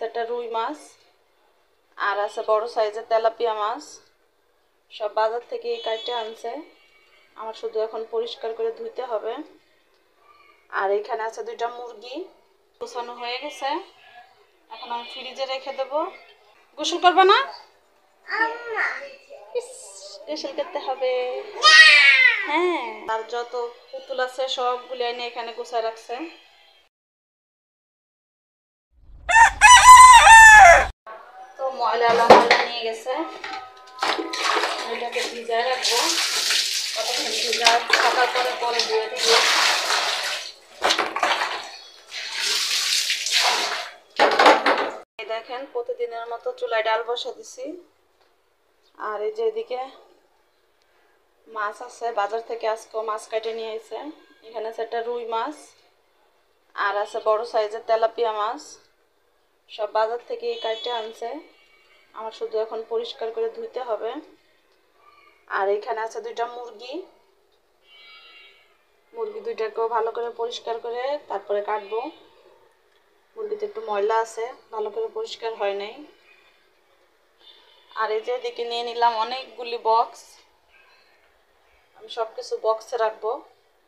আছে একটা রুই মাছ আর আছে বড় সাইজের তেলাপিয়া মাছ। সব বাজার থেকে কাটে আনছে, আমার শুধু এখন পরিষ্কার করে ধুইতে হবে। আর এখানে আছে দুইটা মুরগি, গোছানো হয়ে গেছে। এখন আমি ফ্রিজে রেখে দেবো। গোসল করবে না? গোসল করতে হবে। হ্যাঁ, আর যত পুতুল আছে সবগুলি এনে এখানে গোছায় রাখছে। তো ময়লা নিয়ে গেছে, এটাকে ভিজায় রাখবো। কতক্ষণ ভিজা থাকার পরে পরে ধুয়ে দিব। দেখেন প্রতিদিনের মতো চুলায় ডাল বসা দিছি। আর এই যে এদিকে মাছ আছে, বাজার থেকে আজকে মাছ কাটে নিয়ে আসছে। এখানে আছে একটা রুই মাছ আর আছে বড় সাইজের তেলাপিয়া মাছ। সব বাজার থেকে কাটে আনছে, আমার শুধু এখন পরিষ্কার করে ধুইতে হবে। আর এখানে আছে দুইটা মুরগি, মুরগি দুইটাকেও ভালো করে পরিষ্কার করে তারপরে কাটবো। মুরগিতে একটু ময়লা আছে, ভালো করে পরিষ্কার হয় নাই। আর এই যে এদিকে নিয়ে নিলাম অনেকগুলি বক্স, আমি সব কিছু বক্সে রাখবো,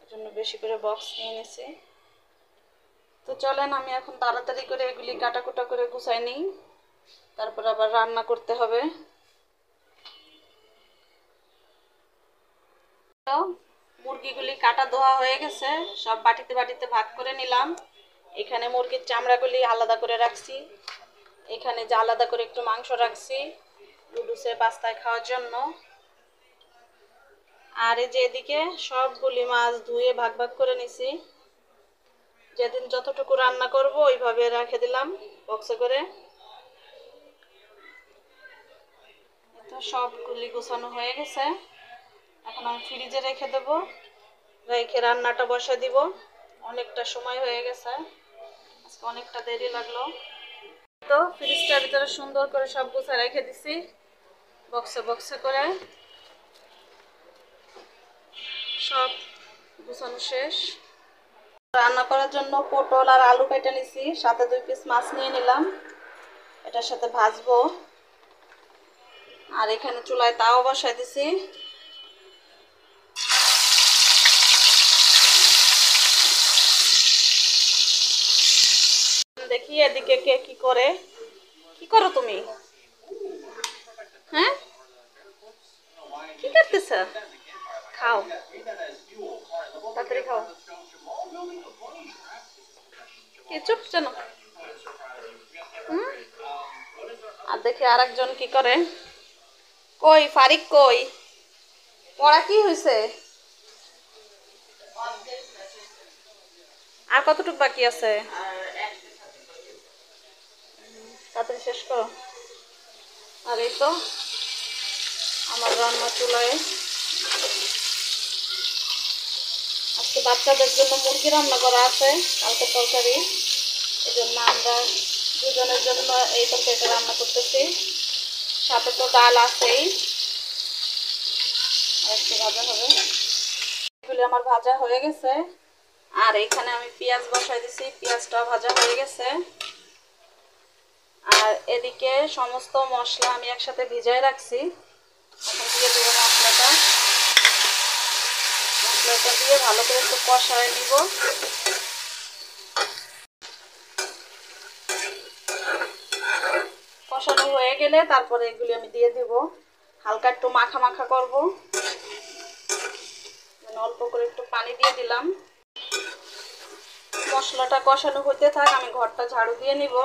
এই জন্য বেশি করে বক্স নিয়ে নিছি। তো চলেন আমি এখন তাড়াতাড়ি করে এগুলি কাটাকুটা করে গুছাই নিই, তারপর আবার রান্না করতে হবে। তো মুরগিগুলি কাটা ধোয়া হয়ে গেছে, সব বাটিতে বাটিতে ভাগ করে নিলাম। এখানে মুরগির চামড়াগুলি আলাদা করে রাখছি, এখানে যে আলাদা করে একটু মাংস রাখছি লুডুসে পাস্তায় খাওয়ার জন্য। আর এই যে এদিকে সবগুলি মাছ ধুয়ে ভাগ ভাগ করে নিছি, যেদিন যতটুকু রান্না করব ওইভাবে রেখে দিলাম বক্সে করে। তো সবগুলি গোছানো হয়ে গেছে, এখন আমি ফ্রিজে রেখে দেব, রেখে রান্নাটা বসে দিব। অনেকটা সময় হয়ে গেছে, আজকে অনেকটা দেরি লাগলো। তো ফ্রিজটার ভিতরে সুন্দর করে সব গুছা রেখে দিছি বক্সে বক্সে করে। সব গুছানো শেষ। রান্না করার জন্য পটল আর আলু কেটে নিছি, সাথে 2 পিস মাছ নিয়ে নিলাম, এটার সাথে ভাজবো। আর এখানে চুলায় তাও বসাই দিছি। দেখি এদিকে কে কি করে। কি করো তুমি? হ্যাঁ, কি করতেছ? খাও, তাড়াতাড়ি খাও। কি চুপ যেন। আর দেখি আরেকজন কি করে। কই ফারিক কই? পড়া কি হয়েছে? আর কতটুকু বাকি আছে? তাড়াতাড়ি শেষ করো। আর এই তো আমার রান্না চুলায় আজকে বাচ্চাদের জন্য মুরগি রান্না করা আছে, কালকে তরকারি, এই জন্য আমরা দুজনের জন্য এই তরকারিটা রান্না করতেছি। সাথে তো ডাল আছেই, আর একটু ভাজা হবে। এগুলি আমার ভাজা হয়ে গেছে। আর এইখানে আমি পেঁয়াজ বসাই দিছি, পেঁয়াজটাও ভাজা হয়ে গেছে। আর এদিকে সমস্ত মশলা আমি একসাথে ভিজাই রাখছি, এখন দিয়ে দেবো মশলাটা। মশলাটা দিয়ে ভালো করে একটু কষায় নিব। কষানো হয়ে গেলে তারপরে এগুলি আমি দিয়ে দেব, হালকা একটু মাখা মাখা করব, অল্প করে একটু পানি দিয়ে দিলাম। মশলাটা কষানো হতে থাক, আমি ঘরটা ঝাড়ু দিয়ে নিব।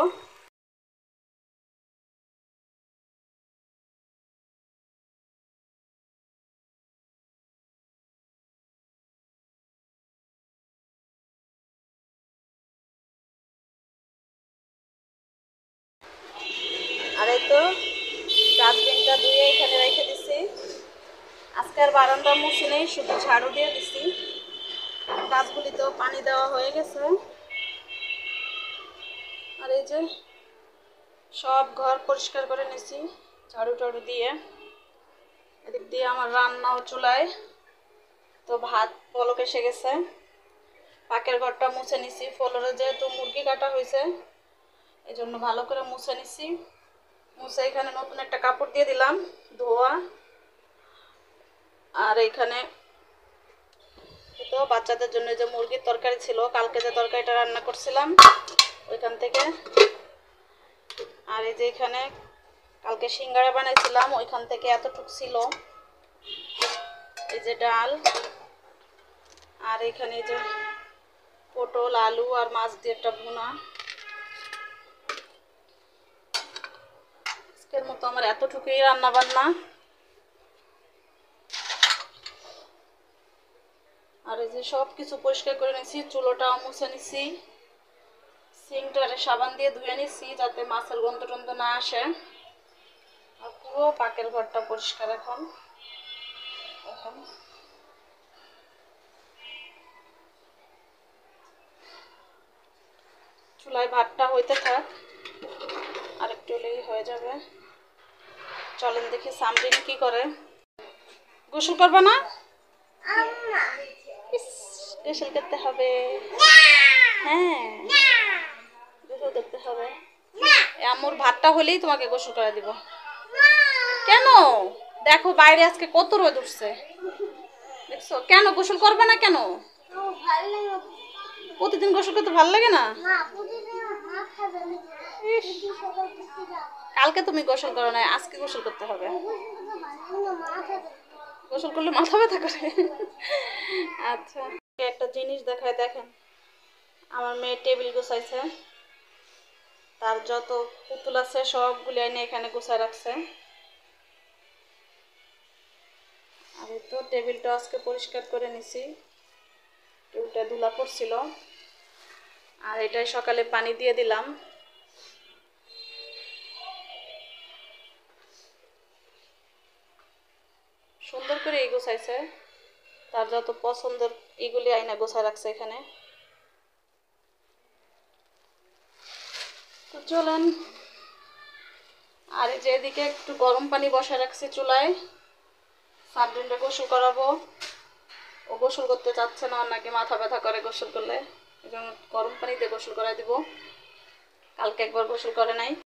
আর এই তো ডাস্টবিনটা ধুয়ে এখানে রেখে দিছি। আজকে আর বারান্দা মুছি নেই, শুধু ঝাড়ু দিয়ে দিছি। গাছগুলিতেও পানি দেওয়া হয়ে গেছে। আর এই যে সব ঘর পরিষ্কার করে নিছি ঝাড়ু টাড়ু দিয়ে। এদিক দিয়ে আমার রান্নাও চুলায়। তো ভাত পলক এসে গেছে, পাকের ঘরটা মুছে নিছি। ফ্লোরে যেহেতু মুরগি কাটা হয়েছে এই জন্য ভালো করে মুছে নিছি। মুছে এখানে নতুন একটা কাপড় দিয়ে দিলাম ধোয়া। আর এখানে তো বাচ্চাদের জন্য যে মুরগির তরকারি ছিল, কালকে যে তরকারিটা রান্না করছিলাম ওইখান থেকে। আর এই যে এখানে কালকে সিঙ্গারা বানাইছিলাম ওইখান থেকে এতটুকু ছিল। এই যে ডাল, আর এখানে এই যে পটল আলু আর মাছ দিয়ে একটা ভুনা। আজকের মতো আমার এতটুকুই রান্না বান্না। আর এই যে সব কিছু পরিষ্কার করে নিছি, চুলোটাও মুছে নিছি, সিঙ্কটারে সাবান দিয়ে ধুয়ে নিছি যাতে মাছের গন্ধ টন্ধ না আসে। আর পুরো পাকের ঘরটা পরিষ্কার এখন। চুলায় ভাতটা হইতে থাক, আরেকটু হলেই হয়ে যাবে। চলেন দেখি সামরিন কি করে। গোসল করবে না? গোসল করতে হবে। হ্যাঁ, গোসল করতে হবে। আম্মুর ভাতটা হলেই তোমাকে গোসল করে দিব। কেন? দেখো বাইরে আজকে কত রোদ উঠছে, দেখছো? কেন গোসল করবে না কেন? প্রতিদিন গোসল করতে ভালো লাগে না? কালকে তুমি গোসল করো না, আজকে গোসল করতে হবে। গোসল করলে মাথা ব্যথা করে। আচ্ছা, একটা জিনিস দেখায়, দেখেন আমার মেয়ে টেবিল গোছাইছে, তার যত পুতুল আছে সবগুলি এনে এখানে গোছায় রাখছে। আর এই তো টেবিলটা আজকে পরিষ্কার করে নিছি, টেবিলটা ধুলা পড়ছিল। আর এটাই সকালে পানি দিয়ে দিলাম। সুন্দর করে এই গোছাইছে, তার যত পছন্দের এগুলি আইনা গোছায় রাখছে এখানে। তো চলেন, আর এই যে এদিকে একটু গরম পানি বসায় রাখছি চুলায়, সাবরিনটা গোসল করাবো। ও গোসল করতে চাচ্ছে না, নাকি মাথা ব্যথা করে গোসল করলে, এই জন্য গরম পানিতে গোসল করাই দিব। কালকে একবার গোসল করে নাই।